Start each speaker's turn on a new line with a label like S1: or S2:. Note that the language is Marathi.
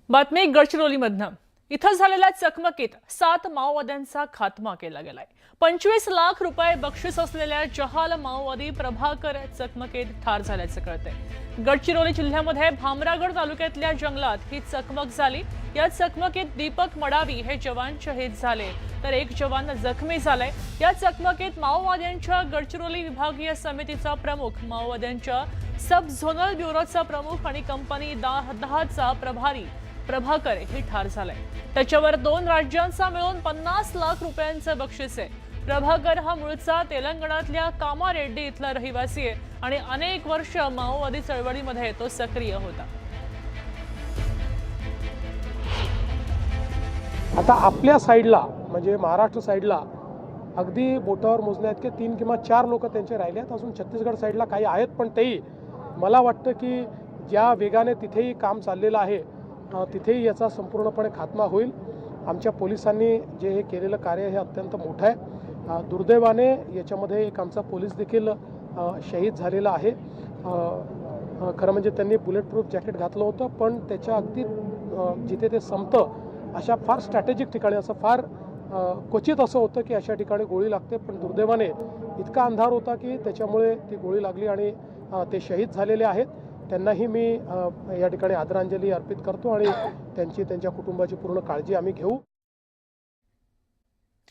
S1: बातमी गडचिरोलीमधनं इथं झालेल्या चकमकीत 7 माओवाद्यांचा खात्मा केला गेलाय। 25 लाख रुपये बक्षीस असलेल्या जहाल माओवादी प्रभाकर चकमकीत ठार झाल्याचं कळतंय। गडचिरोली जिल्ह्यामध्ये भामरागड तालुक्यातल्या जंगलात ही चकमक झाली। या चकमकीत दीपक मडावी हे जवान शहीद झाले तर एक जवान जखमी झालाय। या चकमकीत माओवाद्यांच्या गडचिरोली विभागीय समितीचा प्रमुख, माओवाद्यांच्या सब झोनल ब्युरोचा प्रमुख आणि कंपनी 10चा प्रभारी प्रभाकर हे ठार झालाय। त्याच्यावर 2 राज्यांचा मिळून 50 लाख रुपयांचं बक्षीस आहे। प्रभाकर हा मूळचा तेलंगणातल्या कामारेड्डी इथला रहिवासी आहे आणि अनेक वर्ष माओवादी चळवळीमध्ये तो सक्रिय होता।
S2: आता आपल्या साईडला म्हणजे महाराष्ट्र साईडला अगदी बोटावर मोजण्याइतके 3 किंवा 4 लोक त्यांचे राहिले आहेत। अजून छत्तीसगड साईडला काही आहेत, पण तेही मला वाटतं की ज्या वेगाने तिथेही काम चाललेलं आहे तिथेही याचा संपूर्णपणे खात्मा होईल। आमच्या पोलिसांनी जे हे केलेलं कार्य हे अत्यंत मोठं आहे। दुर्दैवाने याच्यामध्ये एक आमचा पोलीस देखील शहीद झालेला आहे। खरं म्हणजे त्यांनी बुलेट प्रूफ जॅकेट घातलं होतं, पण त्याच्या अगदी जिथे ते संपतं अशा फार स्ट्रॅटेजिक ठिकाणी, असं फार क्वचित असं होतं की अशा ठिकाणी गोळी लागते, पण दुर्दैवाने इतका अंधार होता की त्याच्यामुळे ती गोळी लागली आणि ते शहीद झालेले आहेत। त्यांनाही मी या ठिकाणी आदरांजली अर्पित करतो आणि त्यांच्या कुटुंबाची पूर्ण काळजी आम्ही घेऊ।